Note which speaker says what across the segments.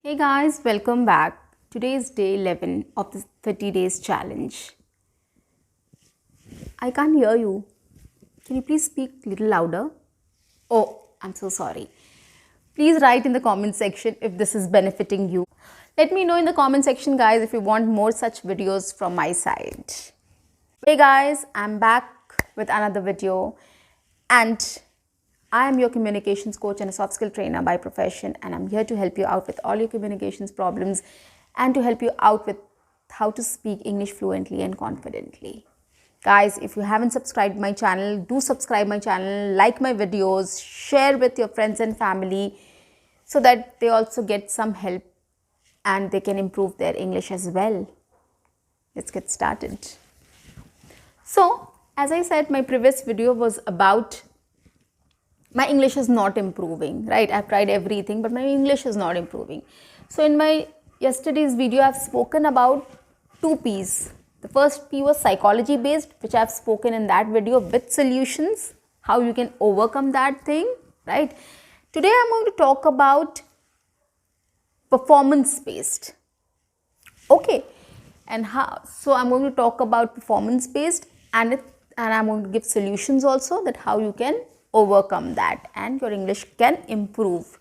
Speaker 1: Hey guys, welcome back. Today is day 11 of the 30 days challenge. I can't hear you. Can you please speak a little louder? Oh, I'm so sorry. Please write in the comment section if this is benefiting you. Let me know in the comment section, guys, if you want more such videos from my side. Hey guys, I'm back with another video, and I am your communications coach and a soft skill trainer by profession, and I'm here to help you out with all your communications problems and to help you out with how to speak English fluently and confidently. Guys, if you haven't subscribed my channel, do subscribe my channel, like my videos, share with your friends and family so that they also get some help and they can improve their English as well. Let's get started. So, as I said, my previous video was about my English is not improving, right? I've tried everything, but my English is not improving. So in my yesterday's video, I've spoken about two P's. The first P was psychology based, which I've spoken in that video with solutions, how you can overcome that thing, right? Today I'm going to talk about performance based. Okay, and how? So I'm going to talk about performance based, and I'm going to give solutions also, that how you can overcome that and your English can improve.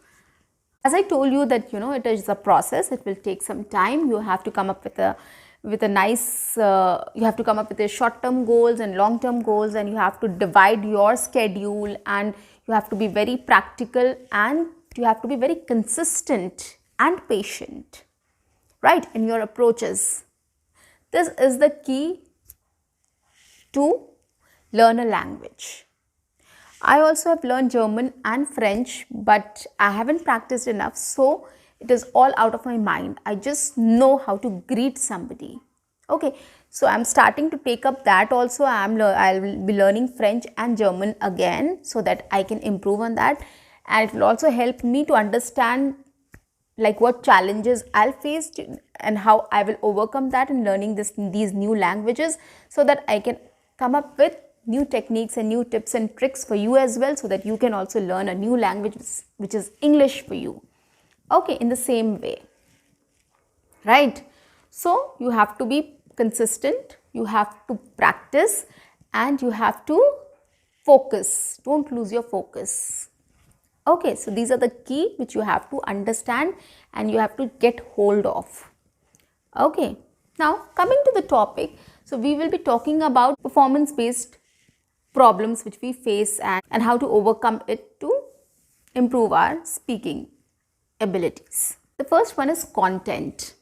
Speaker 1: As I told you that it is a process. It will take some time. You have to come up with a nice. You have to come up with a short-term goals and long-term goals, and you have to divide your schedule, and you have to be very practical, and you have to be very consistent and patient, right, in your approaches. This is the key to learn a language. I also have learned German and French, but I haven't practiced enough, so it is all out of my mind. I just know how to greet somebody. Okay, so I'm starting to take up that also. I'll be learning French and German again so that I can improve on that, and it will also help me to understand like what challenges I'll face and how I will overcome that in learning these new languages, so that I can come up with new techniques and new tips and tricks for you as well, so that you can also learn a new language which is English for you. Okay, in the same way, right? So you have to be consistent, you have to practice, and you have to focus. Don't lose your focus. Okay, so these are the key which you have to understand and you have to get hold of. Okay, now coming to the topic, so we will be talking about performance based problems which we face and how to overcome it to improve our speaking abilities. The first one is content.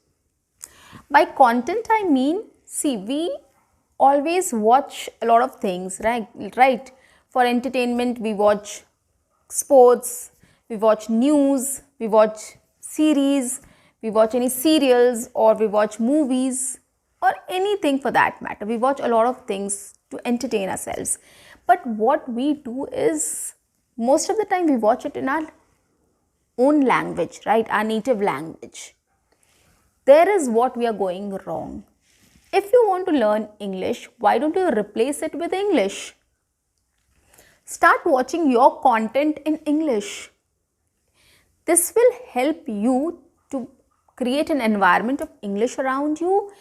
Speaker 1: By content I mean, see, we always watch a lot of things, right? For entertainment we watch sports, we watch news, we watch series, we watch any serials, or we watch movies, or anything for that matter. We watch a lot of things to entertain ourselves. But what we do is, most of the time we watch it in our own language, right? Our native language. There is what we are going wrong. If you want to learn English, why don't you replace it with English? Start watching your content in English. This will help you to create an environment of English around you,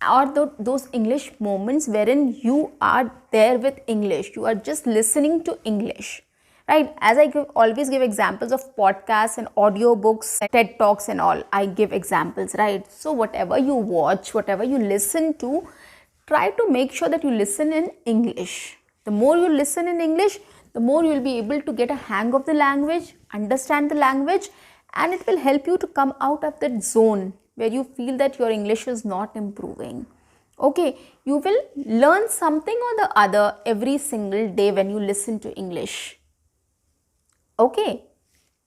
Speaker 1: or those English moments wherein you are there with English. You are just listening to English, right? As I always give examples of podcasts and audiobooks, TED Talks and all, I give examples, right? So whatever you watch, whatever you listen to, try to make sure that you listen in English. The more you listen in English, the more you will be able to get a hang of the language, understand the language, and it will help you to come out of that zone where you feel that your English is not improving. Okay, you will learn something or the other every single day when you listen to English. Okay,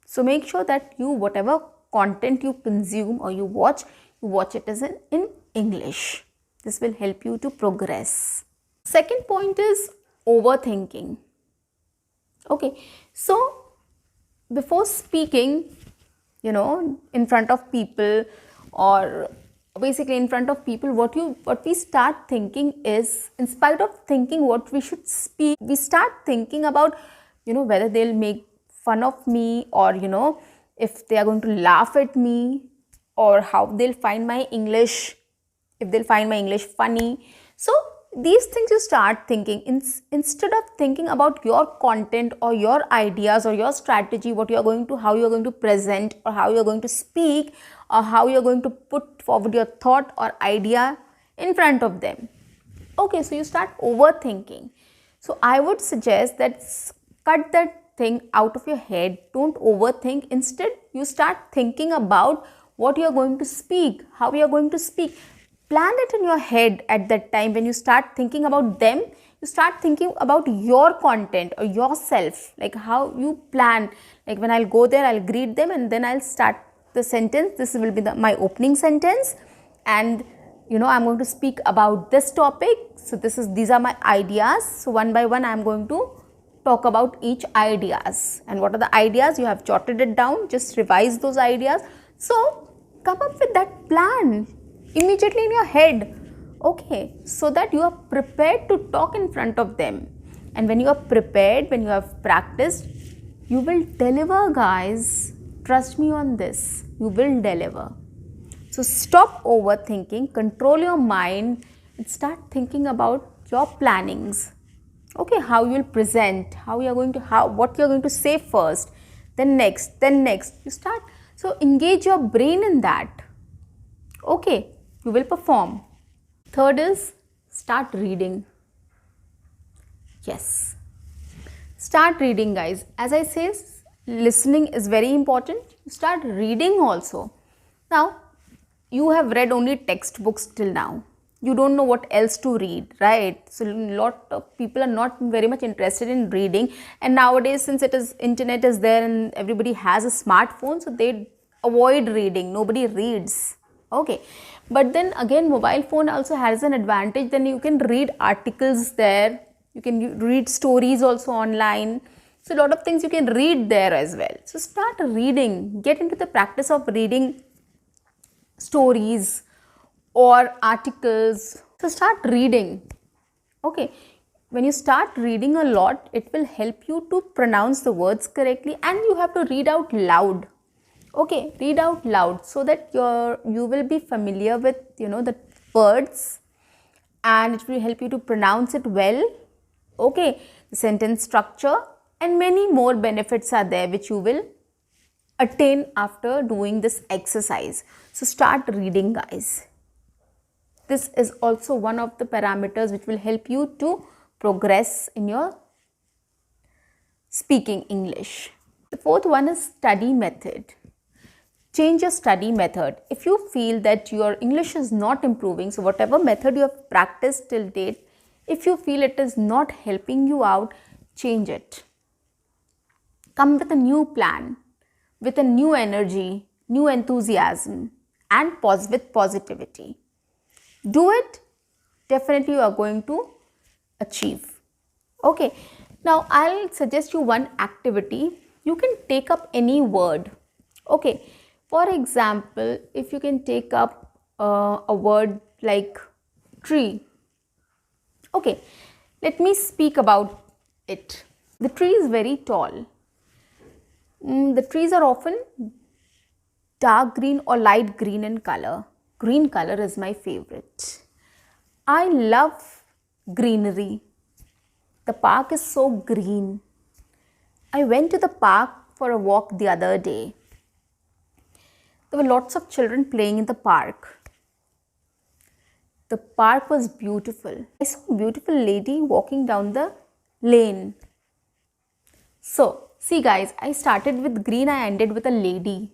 Speaker 1: so make sure that whatever content you consume or you watch it as in English. This will help you to progress. Second point is overthinking. Okay, so before speaking, in front of people, or basically in front of people, what we start thinking is, in spite of thinking what we should speak, we start thinking about whether they'll make fun of me, or if they are going to laugh at me, or how they'll find my English, if they'll find my English funny. So these things you start thinking instead of thinking about your content or your ideas or your strategy, what you are going to, how you are going to present, or how you are going to speak, or how you are going to put forward your thought or idea in front of them. Okay, so you start overthinking. So I would suggest that cut that thing out of your head. Don't overthink. Instead, you start thinking about what you are going to speak, how you are going to speak. Plan it in your head at that time. When you start thinking about them, you start thinking about your content or yourself, like how you plan. Like when I'll go there, I'll greet them and then I'll start the sentence. This will be my opening sentence, and I'm going to speak about this topic. So these are my ideas. So one by one I'm going to talk about each ideas, and what are the ideas, you have jotted it down, just revise those ideas. So come up with that plan immediately in your head, okay, so that you are prepared to talk in front of them. And when you are prepared, when you have practiced, you will deliver, guys. Trust me on this, you will deliver. So stop overthinking, control your mind, and start thinking about your plannings. Okay, how you will present, what you are going to say first, then next. You start. So engage your brain in that. Okay, you will perform. Third is start reading. Yes. Start reading, guys. As I say, listening is very important. Start reading also. Now, you have read only textbooks till now. You don't know what else to read, right? So a lot of people are not very much interested in reading, and nowadays, since internet is there and everybody has a smartphone, so they avoid reading. Nobody reads. Okay, but then again, mobile phone also has an advantage. Then you can read articles there, you can read stories also online. So a lot of things you can read there as well. So start reading, get into the practice of reading stories or articles. So start reading. Okay, when you start reading a lot, it will help you to pronounce the words correctly, and you have to read out loud. Okay, read out loud so that you will be familiar with the words, and it will help you to pronounce it well. Okay, the sentence structure and many more benefits are there which you will attain after doing this exercise. So start reading, guys. This is also one of the parameters which will help you to progress in your speaking English. The fourth one is study method. Change your study method. If you feel that your English is not improving, so whatever method you have practiced till date, if you feel it is not helping you out, change it. Come with a new plan, with a new energy, new enthusiasm, and with positivity. Do it, definitely you are going to achieve. Okay, now I'll suggest you one activity. You can take up any word. Okay, for example, if you can take up a word like tree. Okay, let me speak about it. The tree is very tall. The trees are often dark green or light green in color. Green color is my favorite. I love greenery. The park is so green. I went to the park for a walk the other day. There were lots of children playing in the park. The park was beautiful. I saw a beautiful lady walking down the lane. So, see guys, I started with green, I ended with a lady.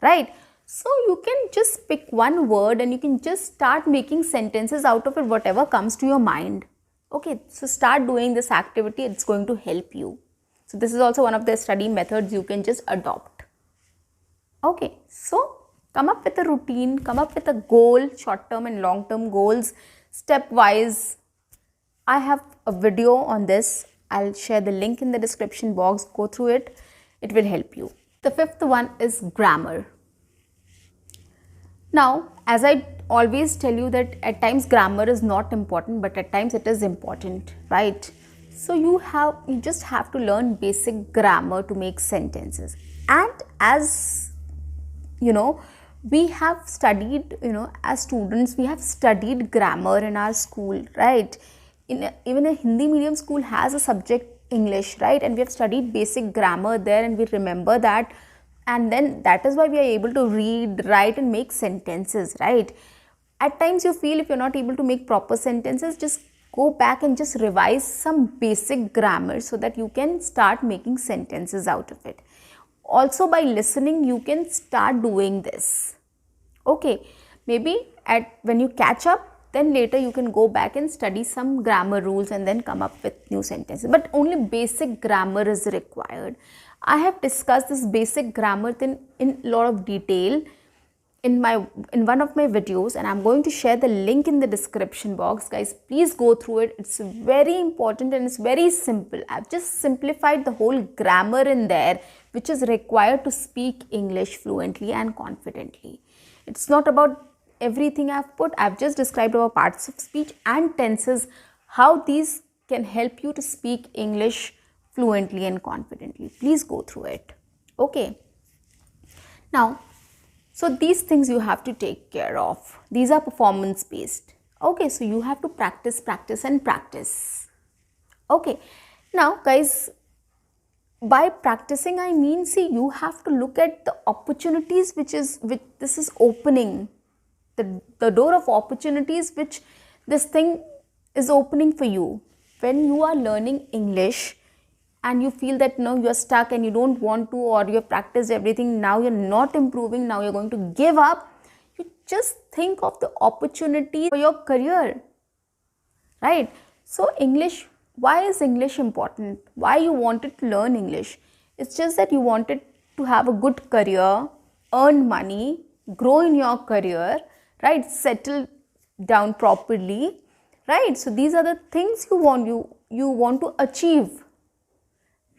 Speaker 1: Right? So, you can just pick one word and you can just start making sentences out of it, whatever comes to your mind. Okay, so start doing this activity, it's going to help you. So, this is also one of the study methods you can just adopt. Okay, so come up with a routine, come up with a goal, short-term and long-term goals, step-wise. I have a video on this. I'll share the link in the description box. Go through it. It will help you. The fifth one is grammar. Now, as I always tell you that at times grammar is not important, but at times it is important, right? So you just have to learn basic grammar to make sentences. And as you know, we have studied, as students, we have studied grammar in our school, right? Even a Hindi medium school has a subject English, right? And we have studied basic grammar there, and we remember that. And then that is why we are able to read, write, and make sentences, right? At times you feel if you're not able to make proper sentences, just go back and just revise some basic grammar so that you can start making sentences out of it. Also, by listening, you can start doing this. Okay, maybe when you catch up, then later you can go back and study some grammar rules and then come up with new sentences. But only basic grammar is required. I have discussed this basic grammar in a lot of detail in one of my videos, and I'm going to share the link in the description box. Guys, please go through it. It's very important and it's very simple. I've just simplified the whole grammar in there, which is required to speak English fluently and confidently. It's not about everything I've just described about parts of speech and tenses, how these can help you to speak English fluently and confidently. Please go through it. Okay. Now, so these things you have to take care of. These are performance based. Okay, so you have to practice, practice, and practice. Okay, now guys, by practicing I mean, see, you have to look at the opportunities which this is opening, the door of opportunities which this thing is opening for you. When you are learning English and you feel that no, you're stuck and you don't want to, or you have practiced everything, now you're not improving, now you're going to give up, you just think of the opportunity for your career, right? So English, why is English important? Why you wanted to learn English? It's just that you wanted to have a good career, earn money, grow in your career, right? Settle down properly, right? So these are the things you want to achieve,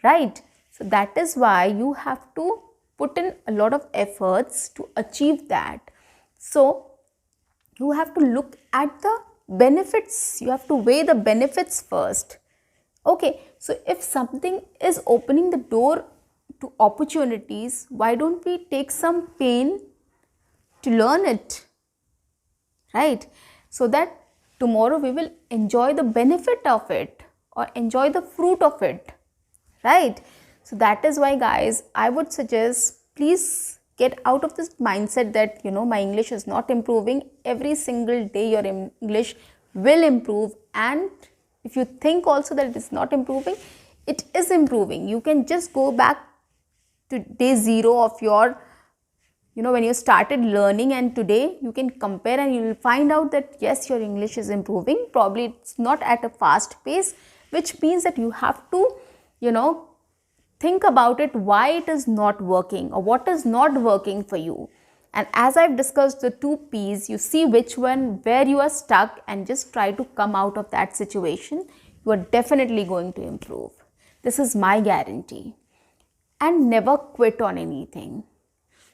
Speaker 1: right? So that is why you have to put in a lot of efforts to achieve that. So you have to look at the benefits. You have to weigh the benefits first. Okay, so if something is opening the door to opportunities, why don't we take some pain to learn it, right? So that tomorrow we will enjoy the benefit of it or enjoy the fruit of it, right? So that is why, guys, I would suggest, please get out of this mindset that my English is not improving. Every single day your English will improve, and if you think also that it is not improving, it is improving. You can just go back to day 0 of your when you started learning, and today you can compare and you will find out that yes, your English is improving. Probably it's not at a fast pace, which means that you have to think about it, why it is not working or what is not working for you. And as I've discussed the 2 P's, you see which one, where you are stuck, and just try to come out of that situation. You are definitely going to improve. This is my guarantee. And never quit on anything.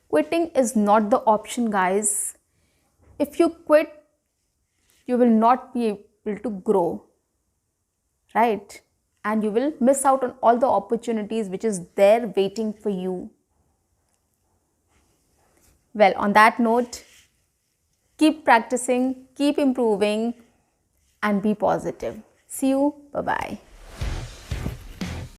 Speaker 1: Quitting is not the option, guys. If you quit, you will not be able to grow, right? And you will miss out on all the opportunities which is there waiting for you. Well, on that note, keep practicing, keep improving, and be positive. See you. Bye-bye.